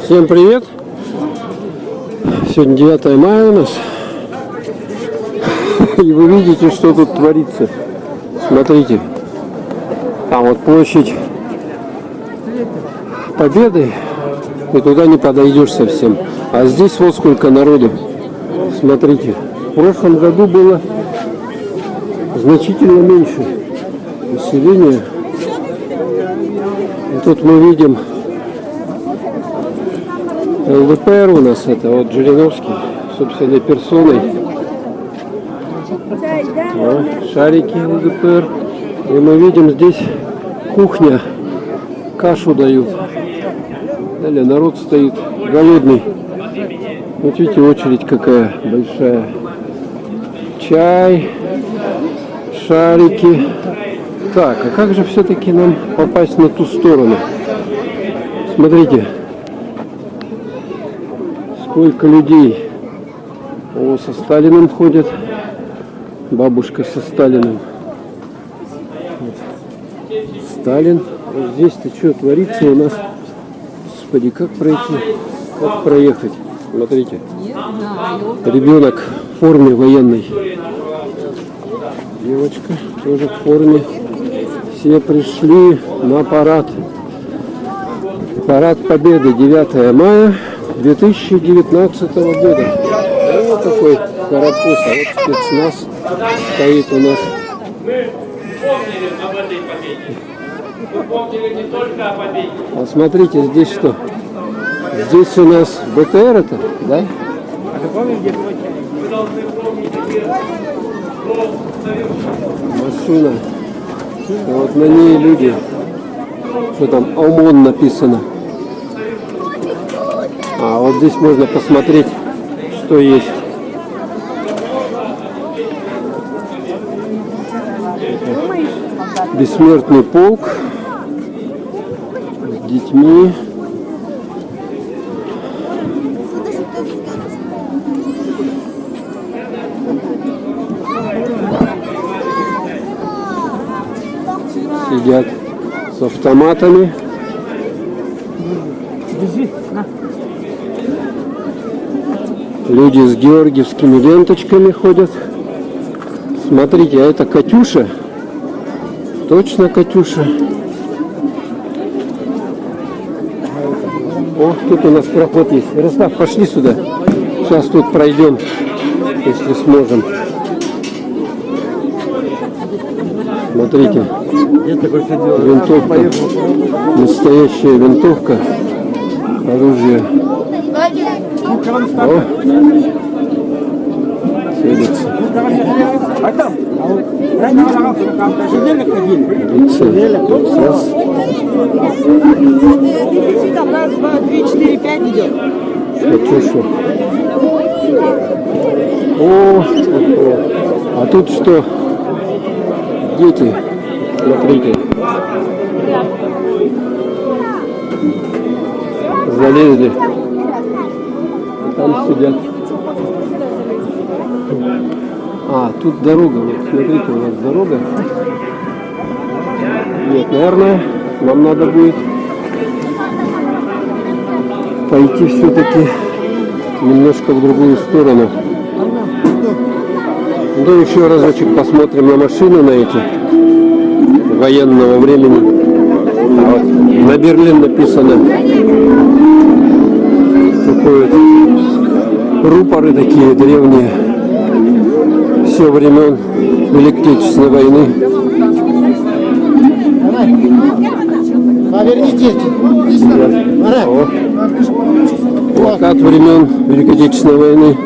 Всем привет! Сегодня 9 мая у нас. И вы видите, что тут творится. Смотрите. Там вот площадь Победы. И туда не подойдешь совсем. А здесь вот сколько народу. Смотрите. В прошлом году было значительно меньше населения. И тут мы видим ЛДПР у нас, это вот Жириновский собственной персоной. Шарики ЛДПР. И мы видим здесь кухня. Кашу дают. Далее народ стоит голодный. Вот видите, очередь какая большая. Чай, шарики. Так, а как же все-таки нам попасть на ту сторону? Смотрите. Сколько людей. О, со Сталиным ходят. Бабушка со Сталиным. Сталин. Вот здесь-то что творится у нас? Господи, как пройти? Как проехать? Смотрите. Ребенок в форме военной. Девочка тоже в форме. Все пришли на парад. Парад Победы 9 мая 2019 года. Вот такой карапуз. А вот спецназ стоит у нас. А смотрите, здесь что? Здесь у нас БТР это, да? Машина. И вот на ней люди. Что там? ОМОН написано. А вот здесь можно посмотреть, что есть. Бессмертный полк с детьми. Сидят с автоматами. Люди с георгиевскими ленточками ходят. Смотрите, а это Катюша. Точно Катюша. О, тут у нас проход есть. Ярослав, пошли сюда. Сейчас тут пройдем, если сможем. Смотрите. Винтовка. Настоящая винтовка. Оружие. О. Целится. Раз, два, три, четыре, пять идет. Катюша. О, а тут что? Дети. Смотрите. Залезли. Там сидят. А, тут дорога. Вот смотрите, у нас дорога. Нет, наверное, нам надо будет пойти все-таки немножко в другую сторону. Да еще разочек посмотрим на машины на эти военного времени. А вот на Берлин написано. Такое вот рупоры такие древние. Все времен Великой Отечественной войны. Поверните. Плакат времен Великой Отечественной войны.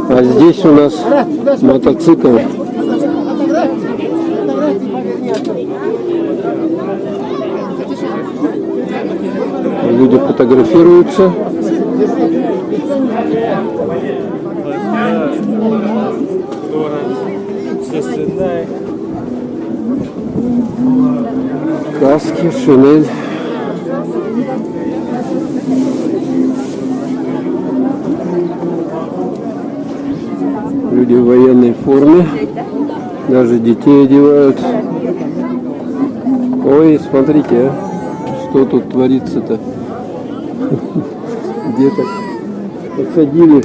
А здесь у нас мотоцикл. Люди фотографируются. Каски, шинель. Люди в военной форме. Даже детей одевают. Ой, смотрите, Что тут творится-то? Где-то посадили.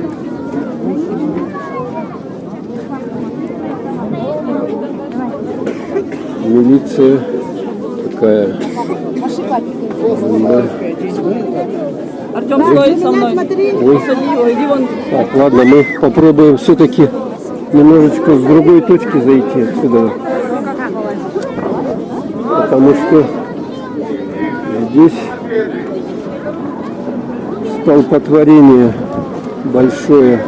Милиция такая. Да. Артем, стой со мной. Ой. Посади его, иди вон. Так, ладно, мы попробуем все-таки немножечко с другой точки зайти отсюда. Потому что здесь столпотворение большое.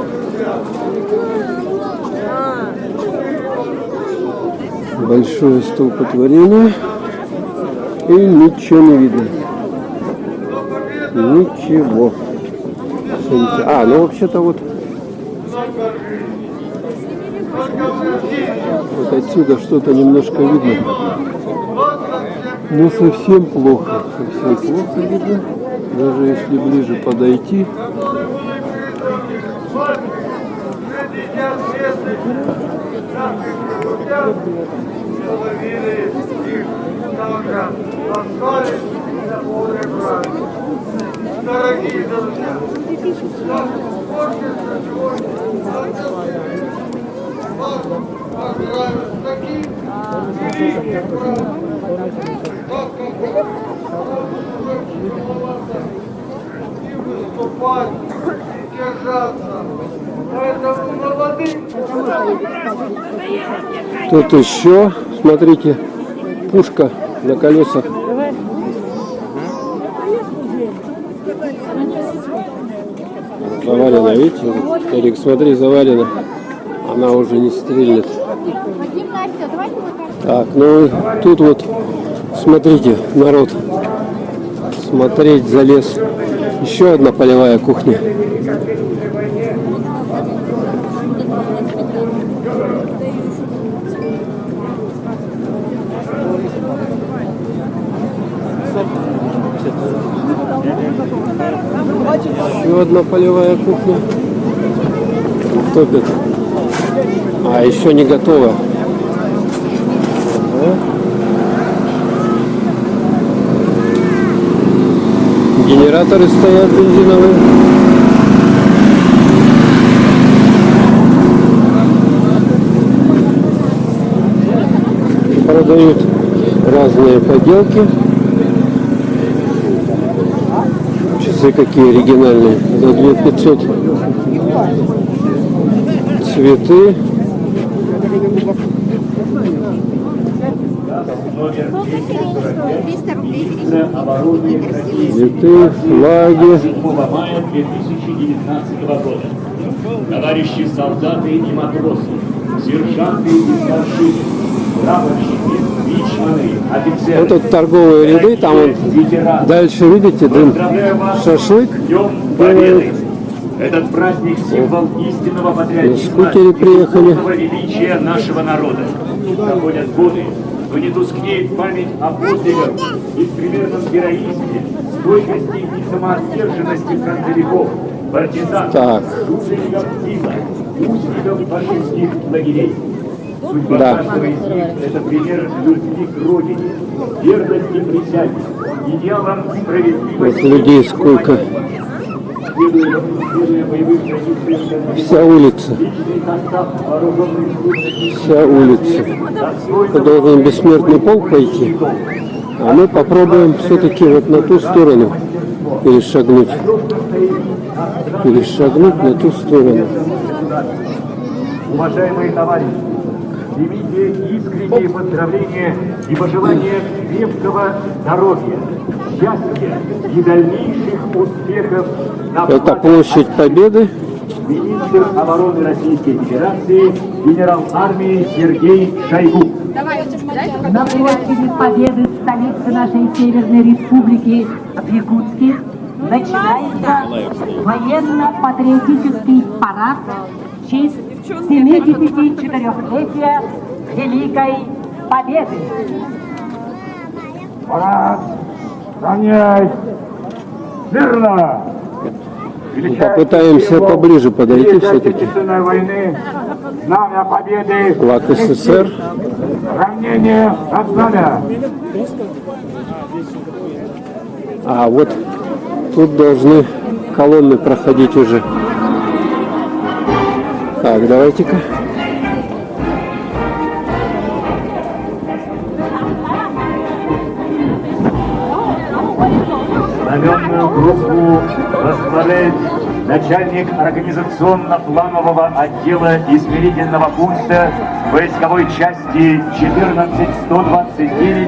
Большое столпотворение. И ничего не видно. Ничего. А, ну вообще-то вот отсюда что-то немножко видно. Но совсем плохо. Совсем плохо видно. Даже если ближе подойти. Дорогие друзья, выступать и держаться. Поэтому молодым. Тут еще, смотрите, пушка на колесах. Завалена, видите? Эрик, смотри, завалена. Она уже не стрельнет. Так, ну тут вот, смотрите, народ смотреть залез. Еще одна полевая кухня. Еще одна полевая кухня. Топит. А, еще не готово. Ага. Генераторы стоят бензиновые. Продают разные поделки. Часы какие оригинальные. За 2500. Цветы. Цветы, флаги. 7 мая 2019 года. Товарищи солдаты и матросы, сержанты и старшины, прапорщики, мичманы, офицеры. Вот тут торговые ряды, там вот дальше, видите, дым, шашлык Днем делают. Победы. Этот праздник – символ истинного патриотизма На скутере приехали. и величия нашего народа. Проходят годы, но не тускнеет память о подвигах, беспримерном героизме, стойкости и самоотверженности фронтовиков, партизан, Так. тружеников тыла, узников фашистских лагерей. Судьба Да. каждого из них – это пример любви к Родине, верности присяге, идеалам справедливости. Вот людей сколько. Следуя боевым традициям, Вся улица. личный состав вооруженных сил Вся улица. Должен бессмертный полк пойти. А мы попробуем все-таки вот на ту сторону перешагнуть. Перешагнуть на ту сторону. Уважаемые товарищи, примите искренние поздравления и пожелания крепкого здоровья, счастья и дальнейших успехов на Это площадь Победы. министр обороны Российской Федерации, генерал армии Сергей Шойгу. На площади Победы, столицы нашей Северной Республики в Якутске, начинается военно-патриотический парад в честь 74-летия Великой Победы. Парад, равняйсь, мирно! Попытаемся поближе подойти все-таки. Войны, знамя Победы, Флаг СССР. равнение на знамя. А вот тут должны колонны проходить уже. Так, давайте-ка. Знаменную группу возглавляет начальник организационно-планового отдела измерительного пункта войсковой части 14129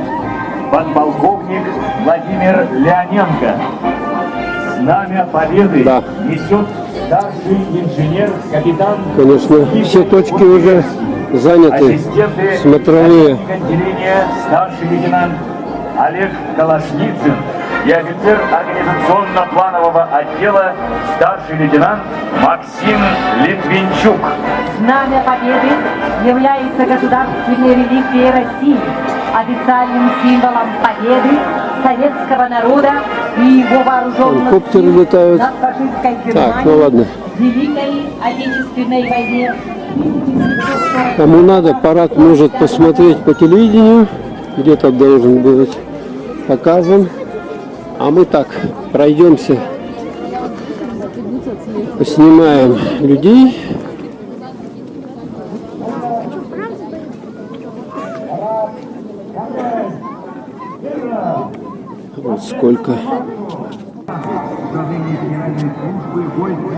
подполковник Владимир Леоненко. Знамя Победы Да. несет старший инженер, капитан. Конечно, все точки уже заняты. Ассистенты Смотровые. начальника отделения старший лейтенант Олег Калашницын и офицер организационно-планового отдела старший лейтенант Максим Литвинчук. Знамя Победы является государственной реликвией России, официальным символом победы советского народа и его вооруженных Коптеры сил летают. над фашистской Германией Так, ну ладно. в Великой Отечественной войне. Кому надо, парад может посмотреть по телевидению. Где-то должен быть показан. А мы так пройдемся, поснимаем людей. Вот сколько.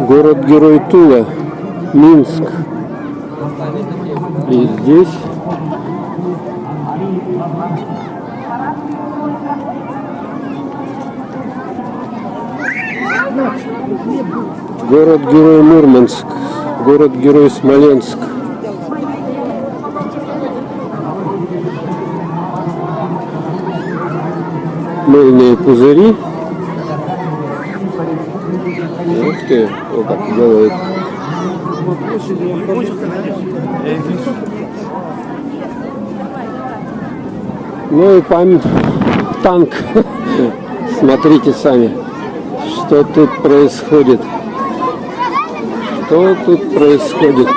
Город-герой Тула, Минск. И здесь город-герой Мурманск, город-герой Смоленск. Мыльные пузыри. Ух ты, вот как делает. Ну и танк. Смотрите сами, что тут происходит. Что тут происходит?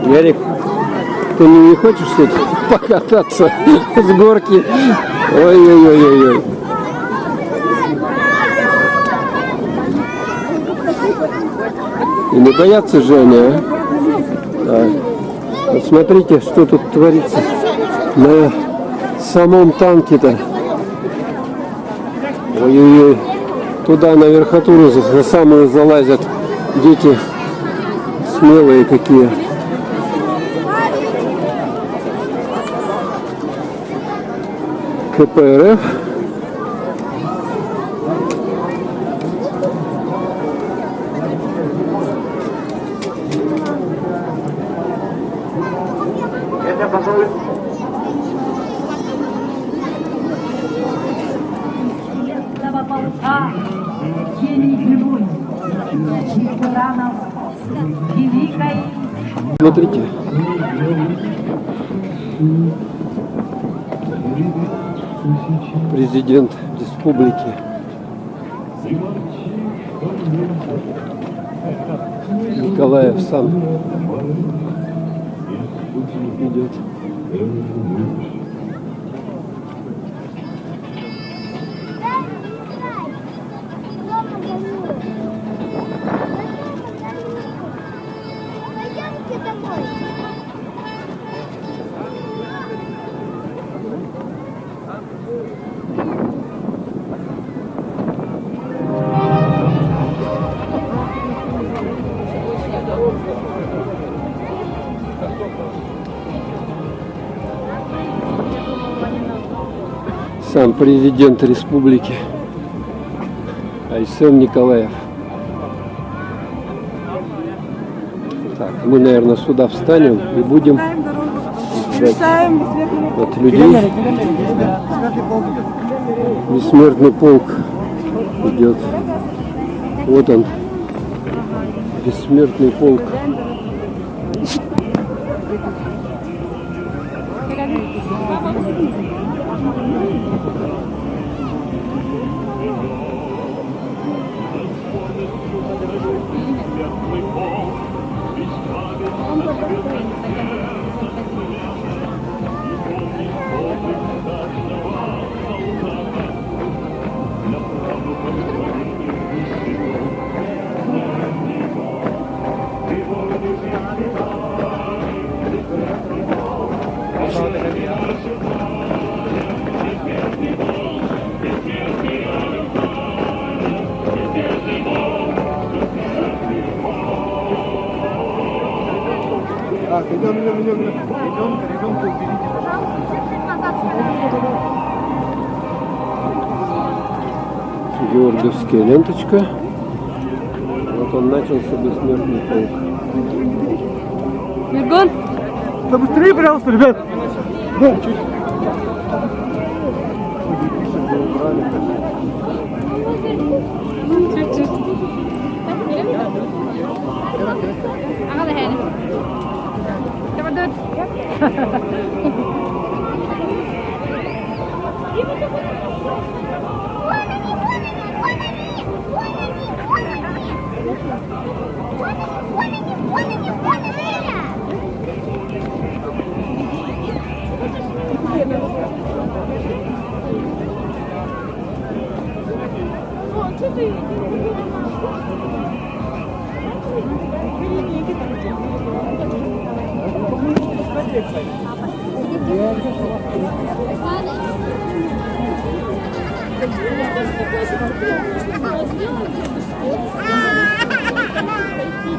Ярик, ты не хочешь тут покататься с горки? Ой-ой-ой-ой-ой. И не боятся же они, а? Так. Вот смотрите, что тут творится на самом танке-то. Ой-ой-ой. Туда на верхотуру за самую залазят дети смелые какие. КПРФ. Это, пожалуй, Железного полка, елей живой, ветеранов Великой. Смотрите. Президент республики. Николаев сам идет. Пойдемте домой. Сам президент республики Айсен Николаев. Так, мы, наверное, сюда встанем и будем ждать вот людей. Бессмертный полк идет. Вот он, бессмертный полк. Георгиевская ленточка. Вот он начался, бессмертный полк. Миргон, Да быстрее, пожалуйста, ребят. Да, чуть. чуть-чуть.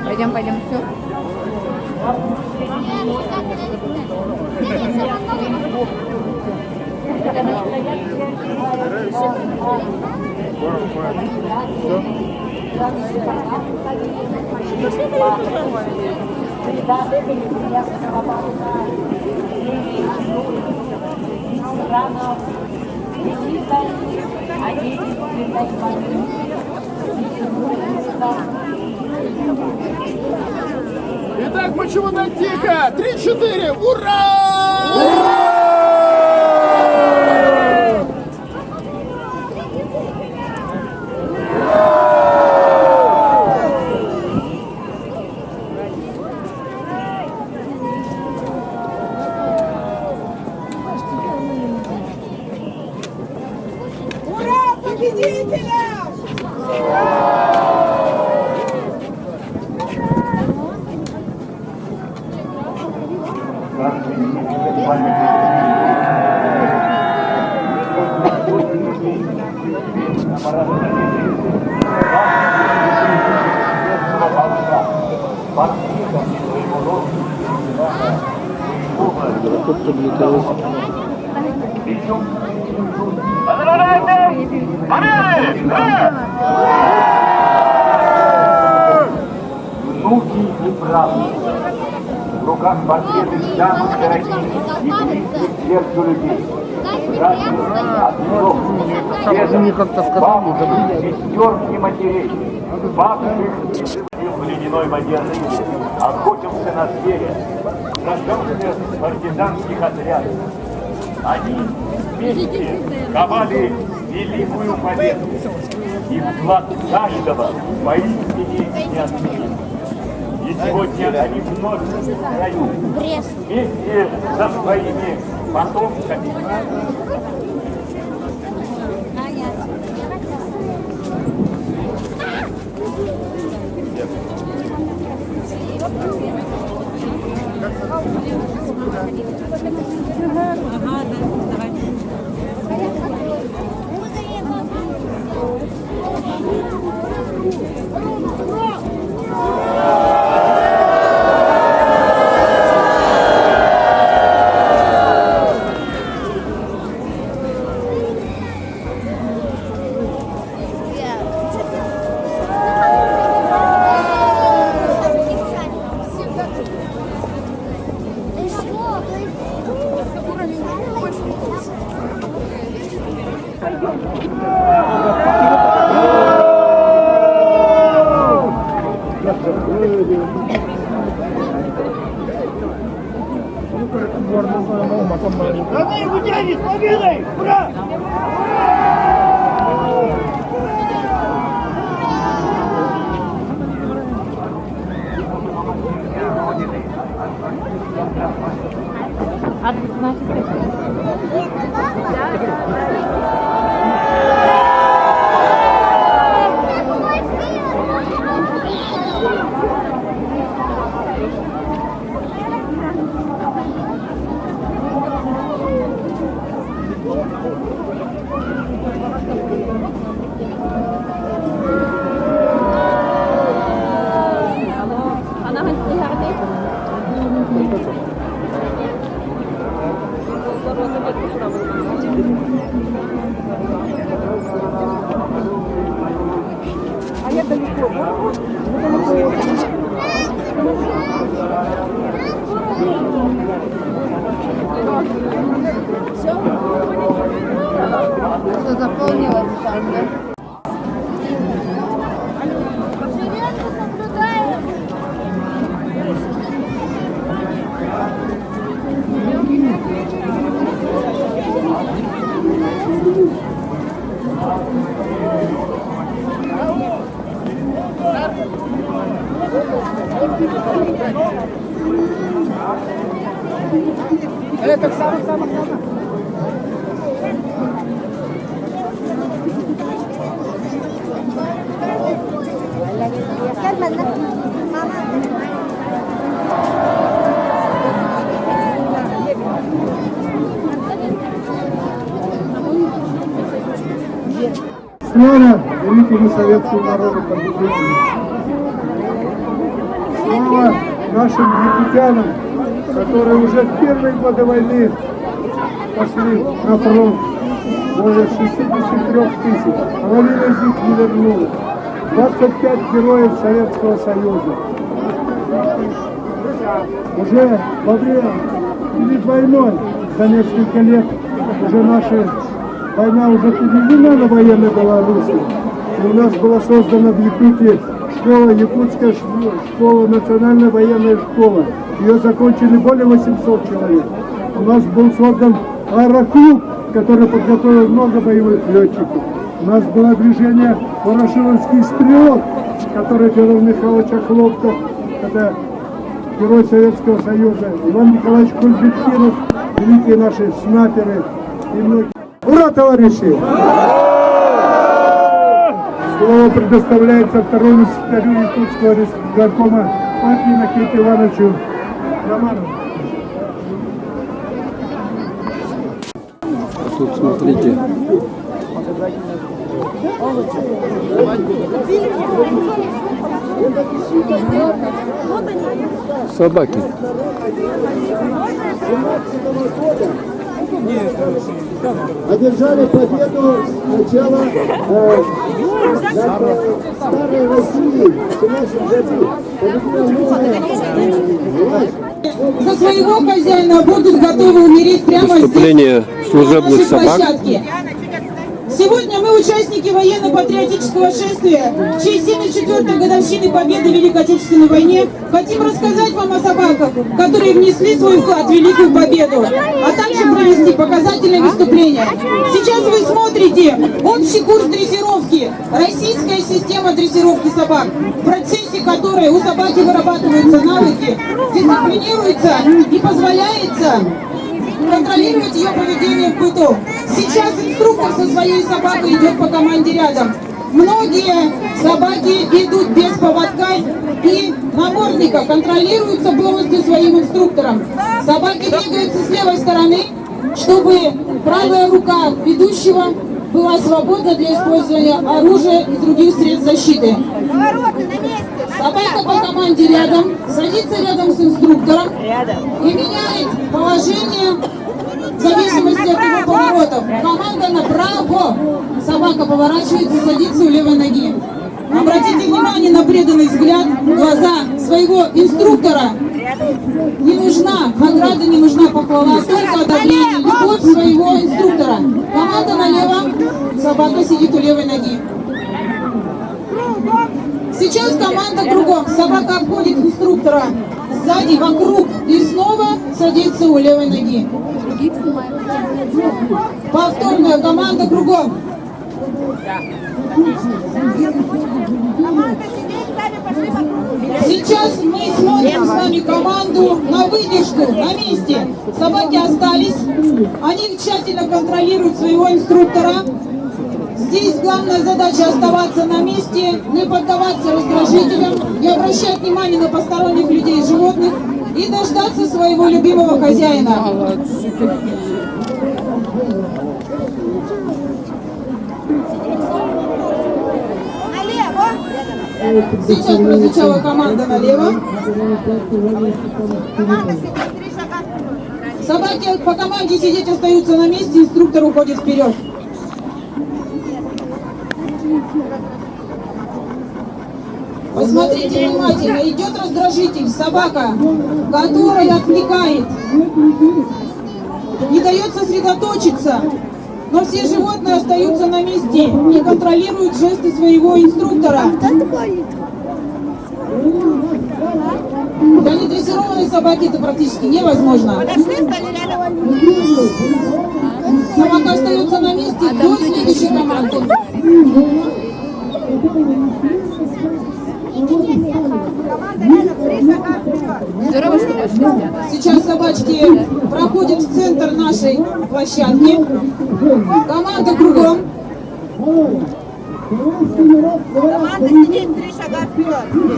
Пойдем, пойдем, все. Итак, почему так тихо? 3-4, ура! Ура победителям! Грохот подлетает. Внуки и правнуки. В руках портреты самых дорогих и близких к сердцу людей. Братьев, отцов, дедов, бабушек, сестер и матерей, павших в ледяной воде рыбы, охотился на зверя, сражался в партизанских отрядах. Они вместе ковали великую победу. И вклад каждого поистине неоценим. И сегодня они вновь в краю, вместе со своими потомками. Родные гудяне, с победой! Ура! Что заполнилось там, да? Слава великому советскому народу победителю! Слава нашим якутянам, которые уже в первые годы войны пошли на фронт. Более 63 тысяч. Половина из них не вернулась. 25 героев Советского Союза. Уже во время, перед войной, за несколько лет, уже наша война уже переведена на военной Беларуси. И у нас была создана в Якутии школа, якутская школа, национальная военная школа. Ее закончили более 800 человек. У нас был создан аэроклуб, который подготовил много боевых летчиков. У нас было движение «Ворошиловский стрелок», который Федор Михайлович Охлопков, это герой Советского Союза, Иван Николаевич Кульбекинов, великие наши снайперы и многие. Ура, товарищи! Слово предоставляется второму секретарю Якутского горкома партии Никите Ивановичу Романову. Тут смотрите. Собаки. Одержали победу сначала старой России в 17 году. За своего хозяина будут готовы умереть прямо здесь, Выступление служебных на нашей собак. площадке. Сегодня мы, участники военно-патриотического шествия, в честь 74-й годовщины победы в Великой Отечественной войне, хотим рассказать вам о собаках, которые внесли свой вклад в Великую Победу, а также провести показательное выступление. Сейчас вы смотрите общий курс дрессировки, российская система дрессировки собак, в процессе которой у собаки вырабатываются навыки, дисциплинируется и позволяется контролировать ее поведение в быту. Сейчас инструктор со своей собакой идет по команде рядом. Многие собаки идут без поводка и намордника, контролируются полностью своим инструктором. Собаки двигаются с левой стороны, чтобы правая рука ведущего была свободна для использования оружия и других средств защиты. Собака по команде рядом, садится рядом с инструктором и меняет положение в зависимости от его поворотов. Команда направо. Собака поворачивается, садится у левой ноги. Обратите внимание на преданный взгляд, глаза своего инструктора. Не нужна награда, не нужна похвала, только одобрение, любовь своего инструктора. Команда налево, собака сидит у левой ноги. Сейчас команда кругом. Собака обходит инструктора сзади, вокруг и снова садится у левой ноги. Повторная команда кругом. Сейчас мы смотрим с вами команду на выдержку, на месте. Собаки остались, они тщательно контролируют своего инструктора. Здесь главная задача оставаться на месте, не поддаваться раздражителям, не обращать внимания на посторонних людей и животных и дождаться своего любимого хозяина. Сейчас прозвучала команда налево. Собаки по команде сидеть остаются на месте, инструктор уходит вперед. Посмотрите внимательно, идет раздражитель, собака, которая отвлекает, не дает сосредоточиться. Но все животные остаются на месте и контролируют жесты своего инструктора. Для недрессированной собаки это практически невозможно. Собака остается на месте до следующей команды. Сейчас собачки проходят в центр нашей площадки. Команда кругом.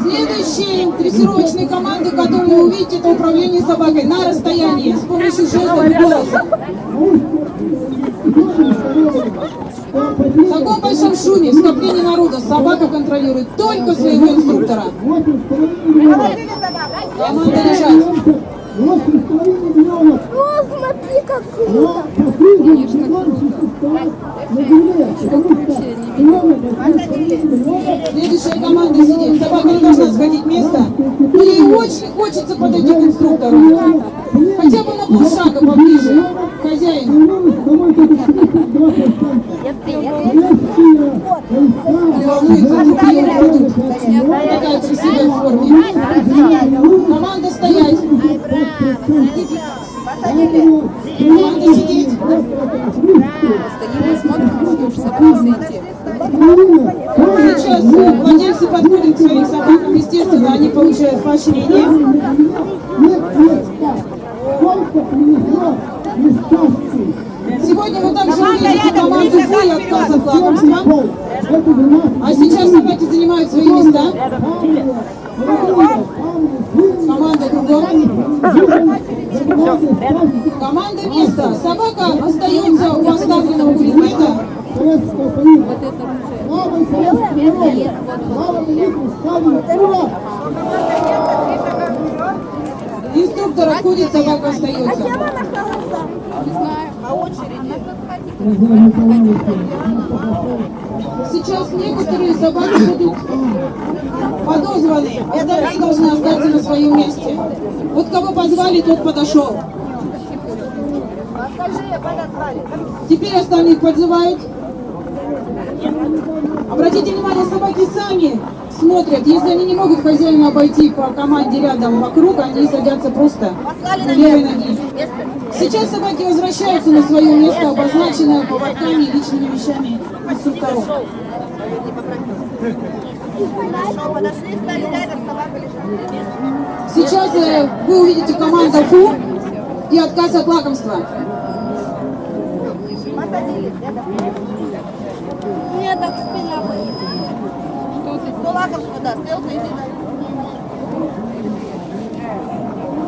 Следующие дрессировочные команды, которые вы увидите, это управление собакой на расстоянии с помощью жестов и голоса. В таком большом шуме, скоплении народа собака контролирует только своего инструктора. Команда лежать. О, смотри, как круто! Следующая команда сидит. Собака не должна сходить место. Но ей очень хочется подойти к инструктору. Хотя бы на полшага поближе к хозяину. Волнуется, вдруг ее украдут. Такая красивая в форме. Команда стоять. Команда сидеть. Сейчас владельцы подходят к своим собакам. Естественно, они получают поощрение. Сегодня вы также увидите команду «Фу» и отказ от лакомства. А сейчас собаки занимают свои места. Команда кругом. Команда место. Собака остается у оставленного предмета. Инструктор отходит, собака остается. Сейчас некоторые собаки будут подозваны, остальные должны остаться на своем месте. Вот кого позвали, тот подошел. Теперь остальных подзывают. Обратите внимание, собаки сами смотрят. Если они не могут хозяина обойти по команде рядом вокруг, они садятся просто у левой ноги. Сейчас собаки возвращаются на свое место, обозначенное поводками и личными вещами инструкторов. Сейчас вы увидите команду «Фу» и отказ от лакомства. Мне так спина болит. Что лакомство даст?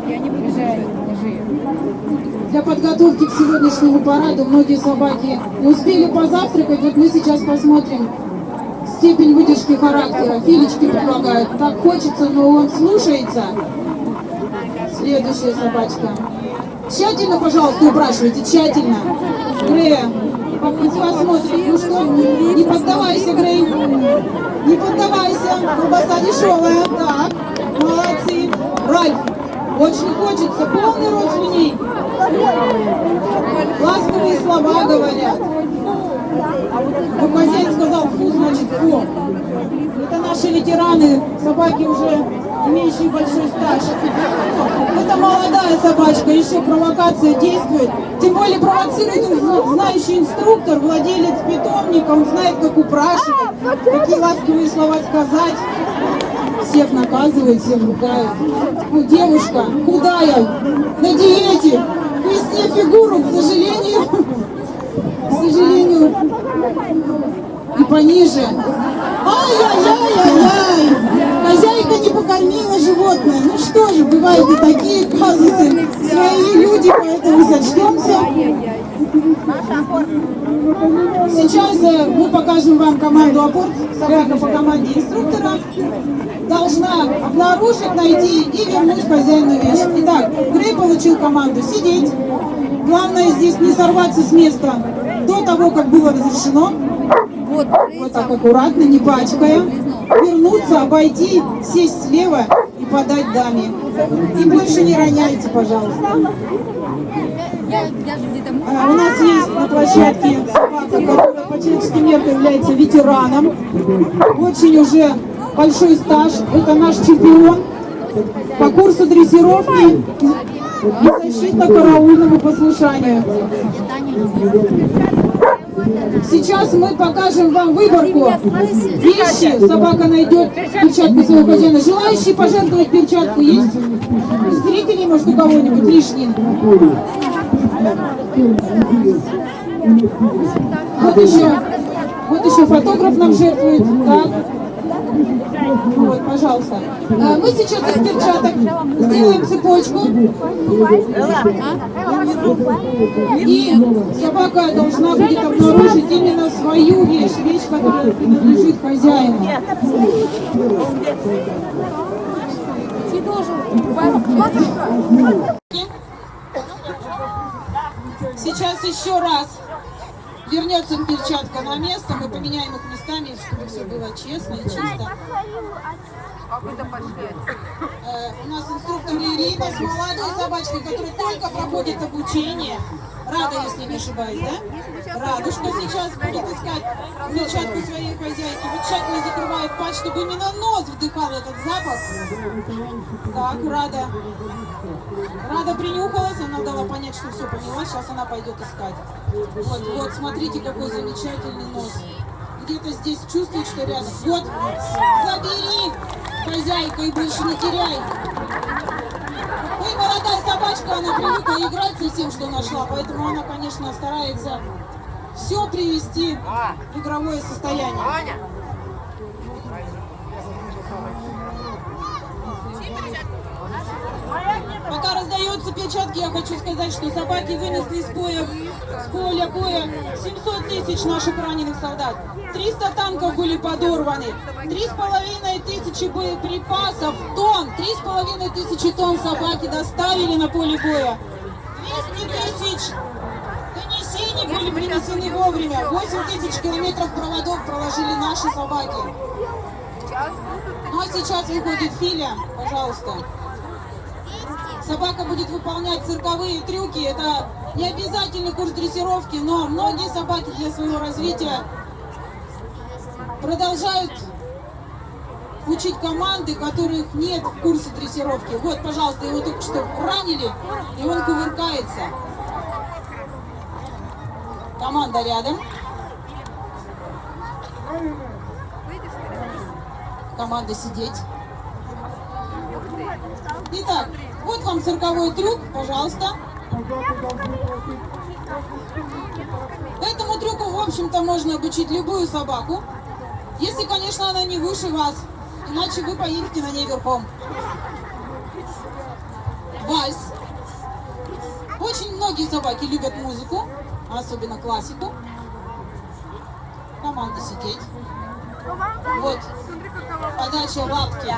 Я не буду жать. Для подготовки к сегодняшнему параду многие собаки не успели позавтракать. Вот мы сейчас посмотрим степень выдержки характера. Филечки предлагают. Так хочется, но он слушается. Следующая собачка. Тщательно, пожалуйста, упрашивайте, тщательно. Грея, посмотрим. Ну что, не поддавайся, Грей. Не поддавайся. Колбаса дешевая. Так, молодцы. Ральф, очень хочется. Полный рот свиней. Ласковые слова говорят. Ну, хозяин сказал «фу», значит «фу». Это наши ветераны, собаки уже имеющие большой стаж. Это молодая собачка, еще провокация действует. Тем более провоцирует знающий инструктор, владелец питомника, он знает, как упрашивать, какие ласковые слова сказать. Всех наказывает, всех ругает. Ну, девушка худая, на диете, поясни фигуру, к сожалению, и пониже. Ай-яй-яй-яй-яй! Хозяйка не покормила животное. Ну что же, бывают и такие казусы. Свои люди, поэтому сочтемся. Сейчас мы покажем вам команду апорт. Собака по команде инструктора должна обнаружить, найти и вернуть хозяину вещь. Итак, Грей получил команду сидеть. Главное здесь не сорваться с места до того, как было разрешено. Вот так аккуратно, не пачкая. Вернуться, обойти, сесть слева и подать даме. И больше не роняйте, пожалуйста. У нас есть на площадке собака, которая по человеческим меркам является ветераном. Очень уже большой стаж. Это наш чемпион по курсу дрессировки и защитно-караульному послушанию. Сейчас мы покажем вам выборку вещи. Собака найдет перчатку своего хозяина. Желающие пожертвовать перчатку есть? Из зрителей, может, у кого-нибудь лишний? Вот еще фотограф нам жертвует. Так. Вот, пожалуйста. Мы сейчас из перчаток сделаем цепочку. И собака должна будет обнаружить именно свою вещь, которая принадлежит хозяину. Сейчас еще раз вернется перчатка на место, мы поменяем их местами, чтобы все было честно и чисто. У нас инструктор Ирина с молодой собачкой, которая только проходит обучение. Рада, если не ошибаюсь, да? Радушка сейчас будет искать перчатку своей хозяйки. Вот тщательно закрывает пасть, чтобы именно нос вдыхал этот запах. Так, Рада принюхалась, она дала понять, что все поняла, сейчас она пойдет искать. Вот, смотрите, какой замечательный нос. Где-то здесь чувствует, что рядом. Вот, забери, хозяйка, и больше не теряй. Ну и молодая собачка, она привыкла играть со всем, что нашла, поэтому она, конечно, старается все привести в игровое состояние. Пока раздаются перчатки, я хочу сказать, что собаки вынесли с поля боя 700 тысяч наших раненых солдат. 300 танков были подорваны, 3500 боеприпасов, тонн, 3500 тонн собаки доставили на поле боя. 200 тысяч донесений были принесены вовремя, 8000 километров проводов проложили наши собаки. Ну а сейчас выходит Филя, пожалуйста. Собака будет выполнять цирковые трюки. Это не обязательный курс дрессировки, но многие собаки для своего развития продолжают учить команды, которых нет в курсе дрессировки. Вот, пожалуйста, его только что ранили, и он кувыркается. Команда рядом. Команда сидеть. Итак, вот вам цирковой трюк, пожалуйста. Этому трюку, в общем-то, можно обучить любую собаку, если, конечно, она не выше вас, иначе вы поедете на ней верхом. Вальс. Очень многие собаки любят музыку, особенно классику. Команда сидеть. Вот. Подача лапки,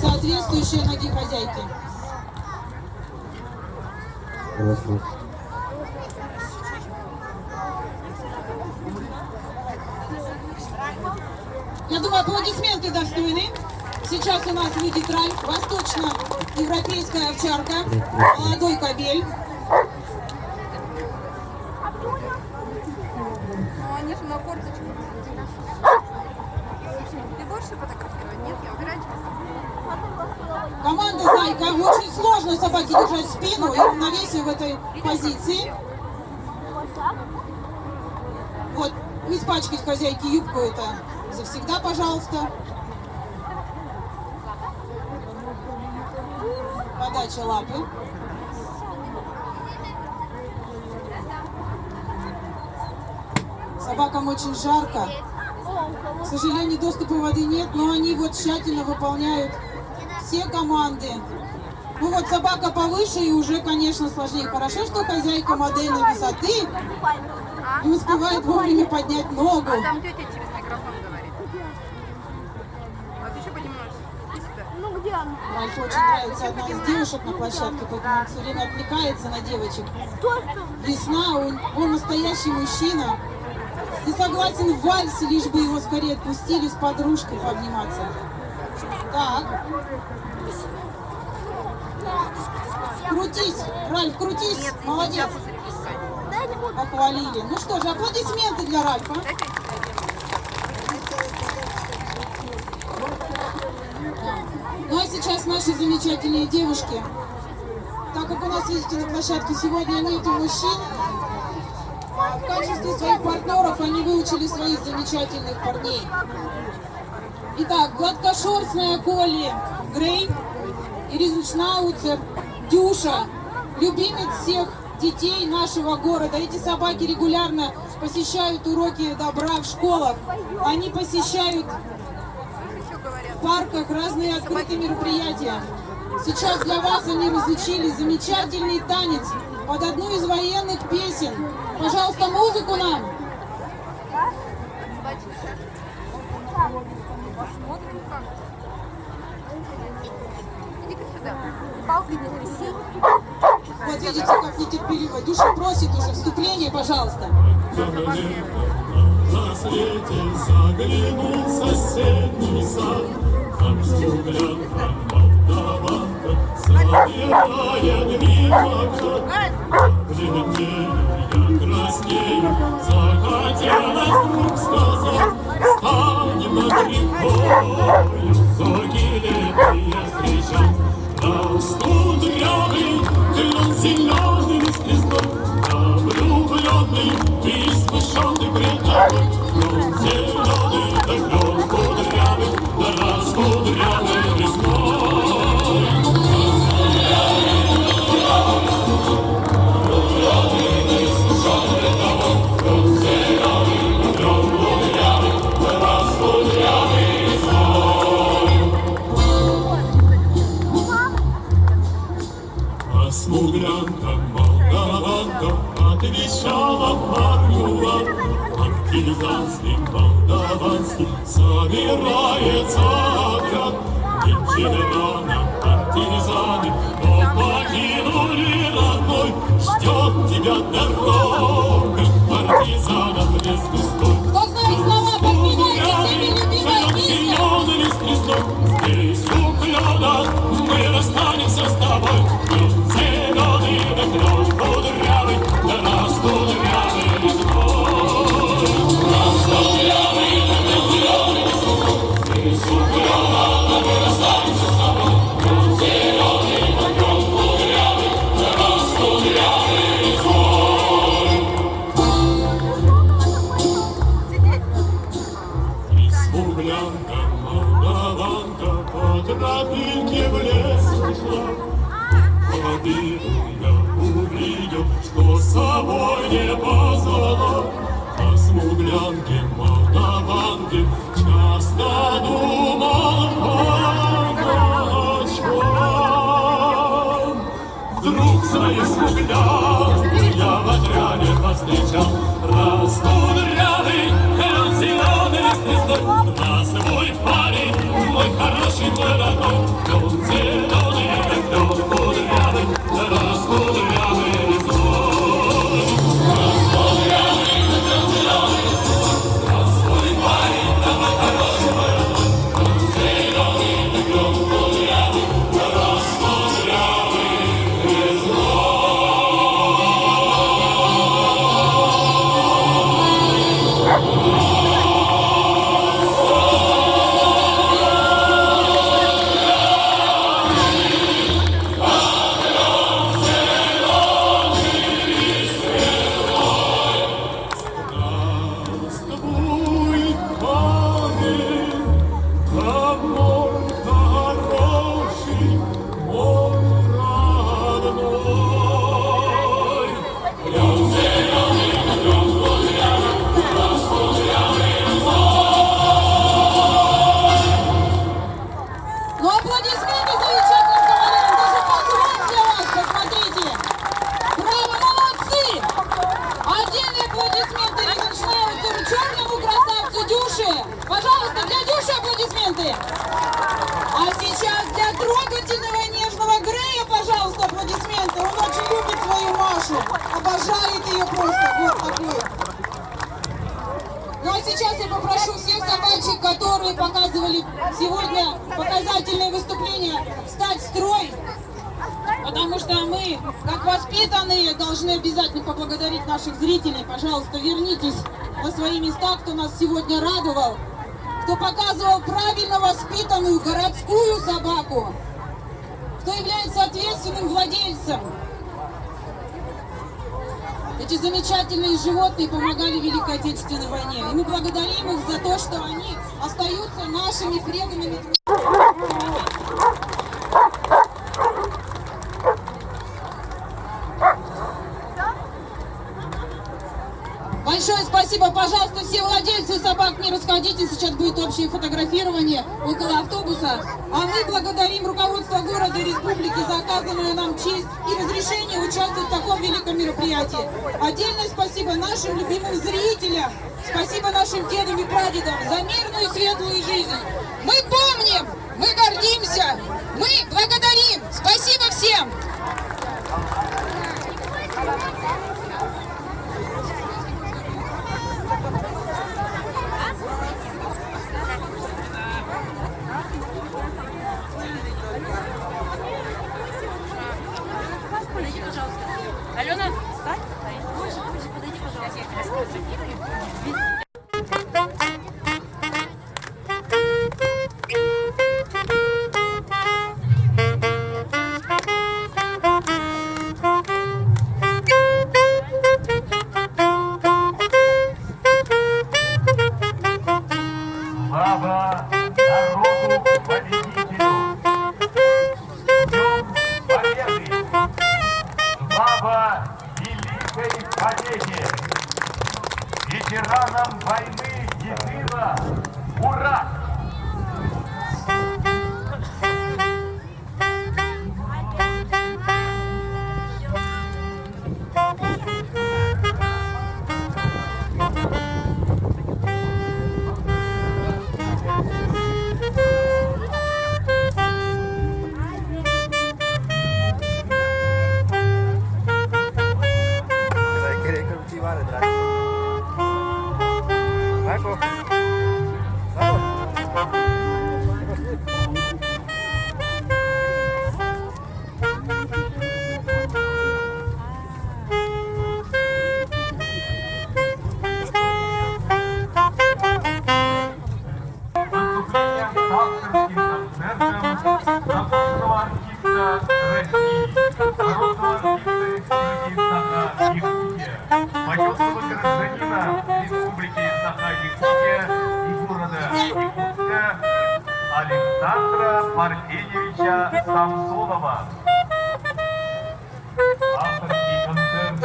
соответствующая ноги хозяйки. Я думаю, аплодисменты достойны. Сейчас у нас выйдет раль, восточно-европейская овчарка, молодой кобель. Они же на корточку. Ты больше фотографировать? Нет, я убирать. Команда Зайка. Очень сложно должны собаки держать спину и равновесие в этой позиции. Вот, не испачкать хозяйке юбку, это завсегда, пожалуйста. Подача лапы. Собакам очень жарко. К сожалению, доступа воды нет, но они вот тщательно выполняют все команды. Ну вот собака повыше и уже, конечно, сложнее. Хорошо, что хозяйка модельной высоты не успевает вовремя поднять ногу. А там тетя через микрофон говорит. Вот еще понемножечку. И сюда. Ну где он? Ральфу очень нравится одна из девушек на площадке, поэтому он все время отвлекается на девочек. Весна, он настоящий мужчина. Не согласен в вальсе, лишь бы его скорее отпустили с подружкой пообниматься. Так. Крутись, Ральф, крутись. Нет, Молодец. нельзя после писать. Похвалили. Ну что же, аплодисменты для Ральфа. Ну а сейчас наши замечательные девушки. Так как у нас, видите, на площадке сегодня нету мужчин, в качестве своих партнеров они выучили своих замечательных парней. Итак, гладкошерстная Колли Грей и Ризеншнауцер Дюша, любимец всех детей нашего города. Эти собаки регулярно посещают уроки добра в школах. Они посещают в парках разные открытые мероприятия. Сейчас для вас они разучили замечательный танец под одну из военных песен. Пожалуйста, музыку нам. Посмотрим как. Иди-ка сюда. Палкой не тряси. Вот видите, как нетерпеливо. Душа просит уже вступление, пожалуйста. На свете заглянул в соседний сад, там стеклянка молдаванка собирает виноград. Бледнею я краснею, захотелось вдруг сказать: станем над рекою зорьки летние встречать. Растут рябы, клен зеленый листвой, а влюбленный и смешанный предатель. Клен зеленый, да клен кудрявый, да раскудрявый весной. Смуглянка, молдаванка отвечала парню: партизанский, молдаванский собирается отряд. Ветераны, партизаны, но покинули родной, ждет тебя дорога, партизанов лес густой. Кто знает слова, поднимайте всеми любимая песня. Зеленый лист лесной, здесь у клена мы расстанемся с тобой. Зеленый да клен кудрявый, да нас кудрявый весной. Нас кудрявый, да клен зеленый весной, здесь у клена мы расстанемся с тобой. Зеленый да клен кудрявый, да нас кудрявый весной. И смуглянка, молдаванка по тропинке в лес ушла. Я увидел, что с собой не позвала, о смуглянке, молдаванке часто думал по ночам. Вдруг своих смуглянку я в отряде повстречал. Раз кудрявый, клен зеленый лист лесной, раз мой парень, мой хороший, мой родной, клен зеленый, клен кудрявый, раз кудрявый весной. Раз кудрявый, клен зеленый лесной, раз мой парень, мой хороший, мой родной, клен зеленый, клен кудрявый, раз кудрявый весной. будет сегодня показательное выступление «Встать в строй», потому что мы, как воспитанные, должны обязательно поблагодарить наших зрителей. Пожалуйста, вернитесь на свои места, кто нас сегодня радовал, кто показывал правильно воспитанную городскую собаку, кто является ответственным владельцем. Эти замечательные животные помогали в Великой Отечественной войне. И мы благодарим их за то, что они остаются нашими преданными. Большое спасибо. Пожалуйста, все владельцы собак, не расходитесь. Сейчас будет общее фотографирование около автобуса. А мы благодарим руководство города и республики за оказанную нам честь и разрешение участвовать в таком великом мероприятии. Отдельное спасибо нашим любимым зрителям. Спасибо нашим дедам и прадедам за мирную и светлую жизнь. Мы помним, мы гордимся, мы благодарим. Спасибо всем. Подойди, пожалуйста. Алена, встань. Позже, подойди, пожалуйста. Я тебя сфотографирую. Слава народу победителю! Днем Победы! Слава великой победе! Ветеранам войны и тыла! Ура! Почетного гражданина Республики Саха-Якутия и города Якутска Александра Парфеньевича Самсонова. Авторский концерт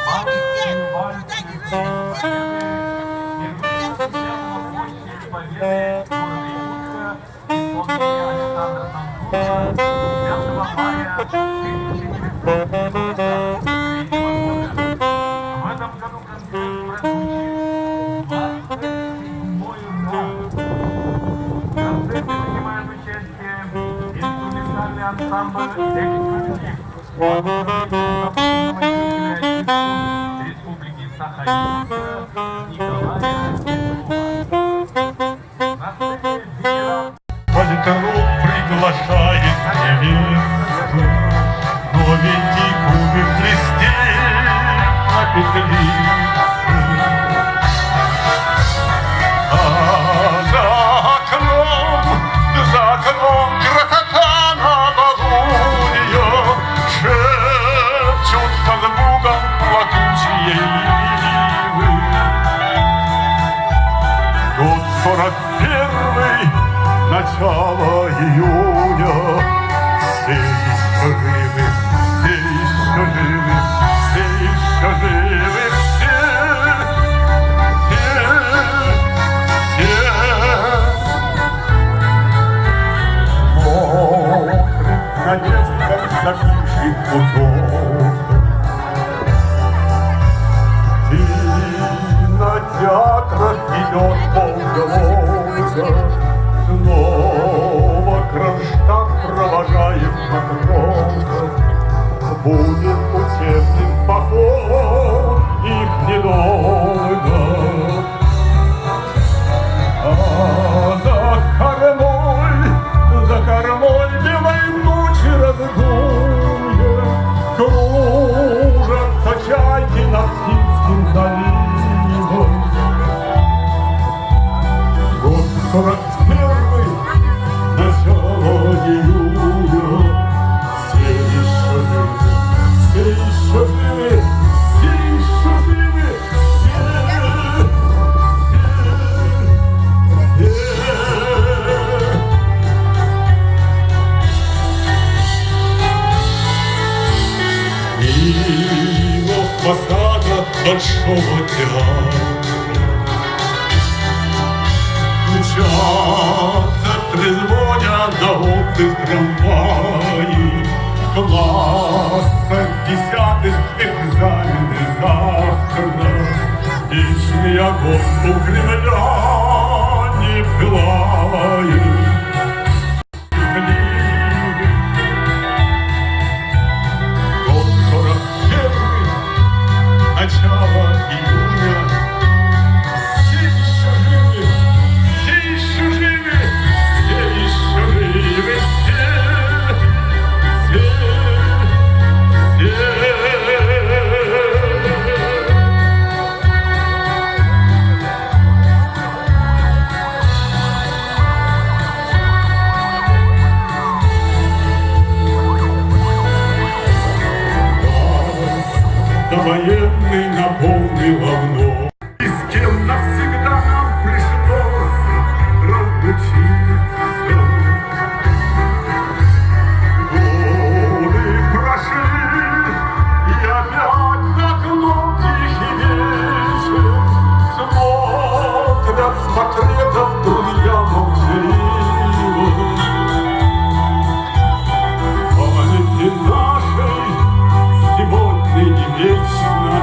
«Маленький вальс» Победы города Якутска исполнение Александра Самсонова 5 мая 1993 года. В этом году концерт прозвучит 27-й раз. В концерте принимает участие инструментальный ансамбль «Эксклюзив» Республики Саха-Якутия Николая Петрова. На сцене ветеран Политрук приглашает невесту, новенький кубик блестит на петлице. А за окном красота новолунья, шепчут под бугом плакучие ивы. Год 41-й, начало июня, все еще живы, все еще живы, все еще живы, мокрых надеждах забивших путев. Кинотеатрах идет полголовка, снова Кронштадт провожает матросов. Будет учебным поход их недолго. А за фасада Большого театра. Мчатся, трезвоня на окнах трамваи, в классах 10-х экзамены завтра. Вечный огонь у Кремля не пылает. Год 41, начало июня. Все еще живы, все еще живы, все еще живы, все. Военный наполнила вновь. И с кем навсегда нам пришлось разлучиться. Годы прошли, и опять за окном тихий вечер смотрят с портретов друзья молчаливо. Памяти нашей сегодня не вечно.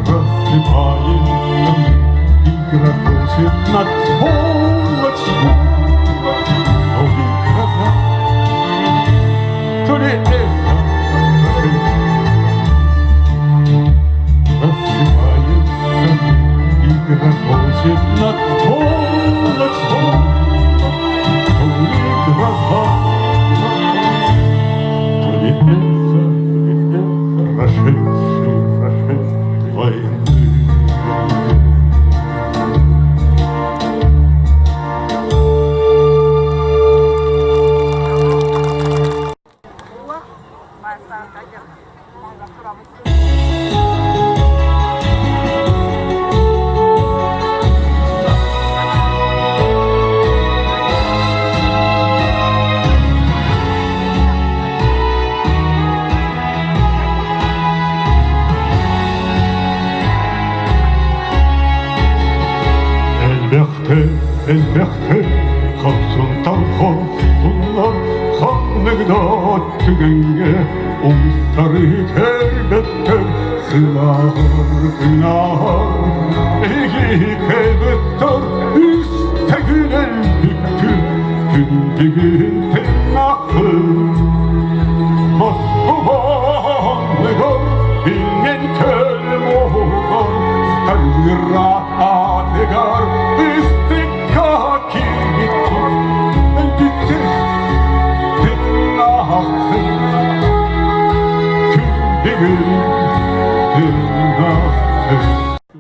просыпается и грохочет над полночью. То ли гроза, то ли эхо просыпается и грохочет над полночью. То ли гроза, то ли эхо прошедшей войны. Elbette kalsın talhasınlar kanlıkta tügenge Ulusları elbette sığar Egi elbette üstte gülen büktü Tündüğün tennakı Moskovalıgar bilgen kölm oğlan Starvira adegar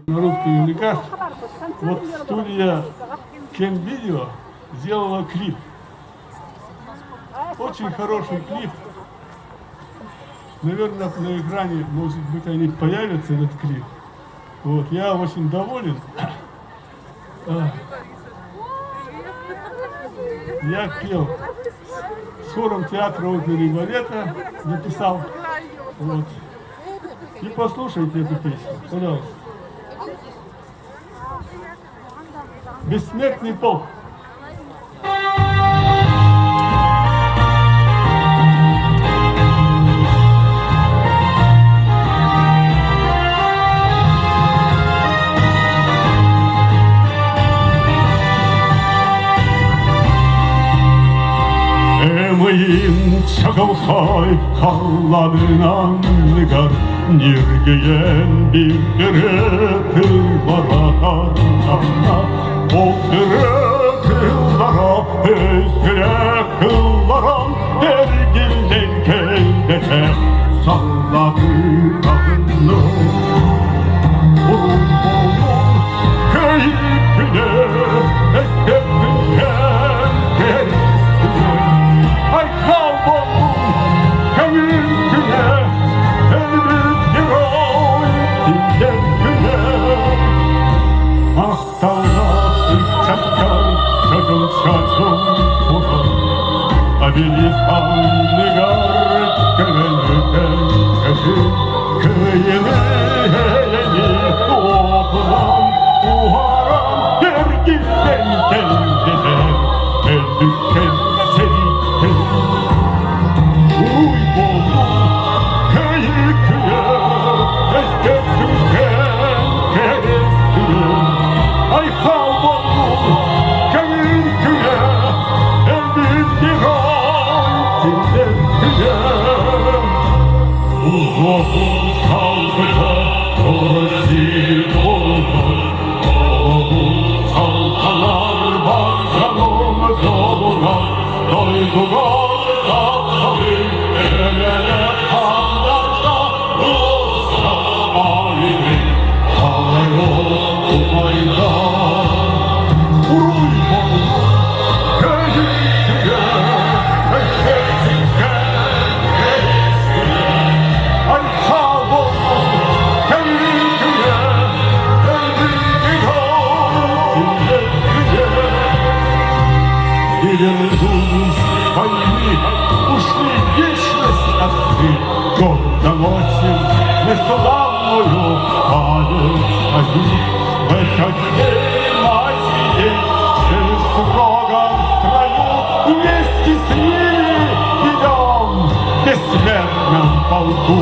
На русских языках вот студия Кен Видео сделала клип. Очень хороший клип. Наверное, на экране, может быть, они появятся, этот клип. Вот, я очень доволен. Я пел с хором театра оперы и балета, написал. Вот. И послушайте эту песню, пожалуйста. Бессмертный полк. Emeğin çakılsay kallarından nigar Nirgeyen bir kırıkıllara karşana O kırıkıllara özgüre kıllara Dergilden keldete salladı kadını Vurun vurun köyüne esneften gerisine Ay kavboğum köyüne elbet giroy dilden güne Ah dağlar çakal çakıl çakıl kurar Abilistan nigar gönülden kötü Köyüne elini topulan uharan Dergilden kendine eldükken serikten Uy boğum köyü köye Eskertürken keresine Ay kavboğum köyü köye Elbet giray dilden köye Ruhum kalbıda orası olmaz Ruhum saltalar bayramımız olur Duygular kalkabilir elene kandarda Ruhsa ayrı kalay olmayda Uy boğum köyü köye Eskertürken keresine Ay kavboğum köyü köye Elbet giray dilden köye Вернулись войны, ушли в вечность отцы, Год доносим неславную память о них. В этот день мой свидетель в строгом строю, Вместе с ними идем бессмертно красном полку.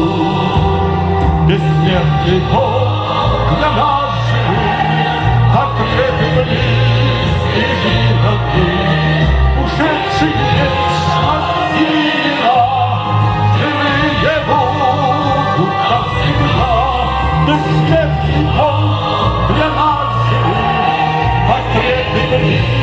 Бессмертный полк для нас живых, портреты близких родных, ушедших вечно сильно, живые будут навсегда. Бессмертный полк для нас живых, портреты близких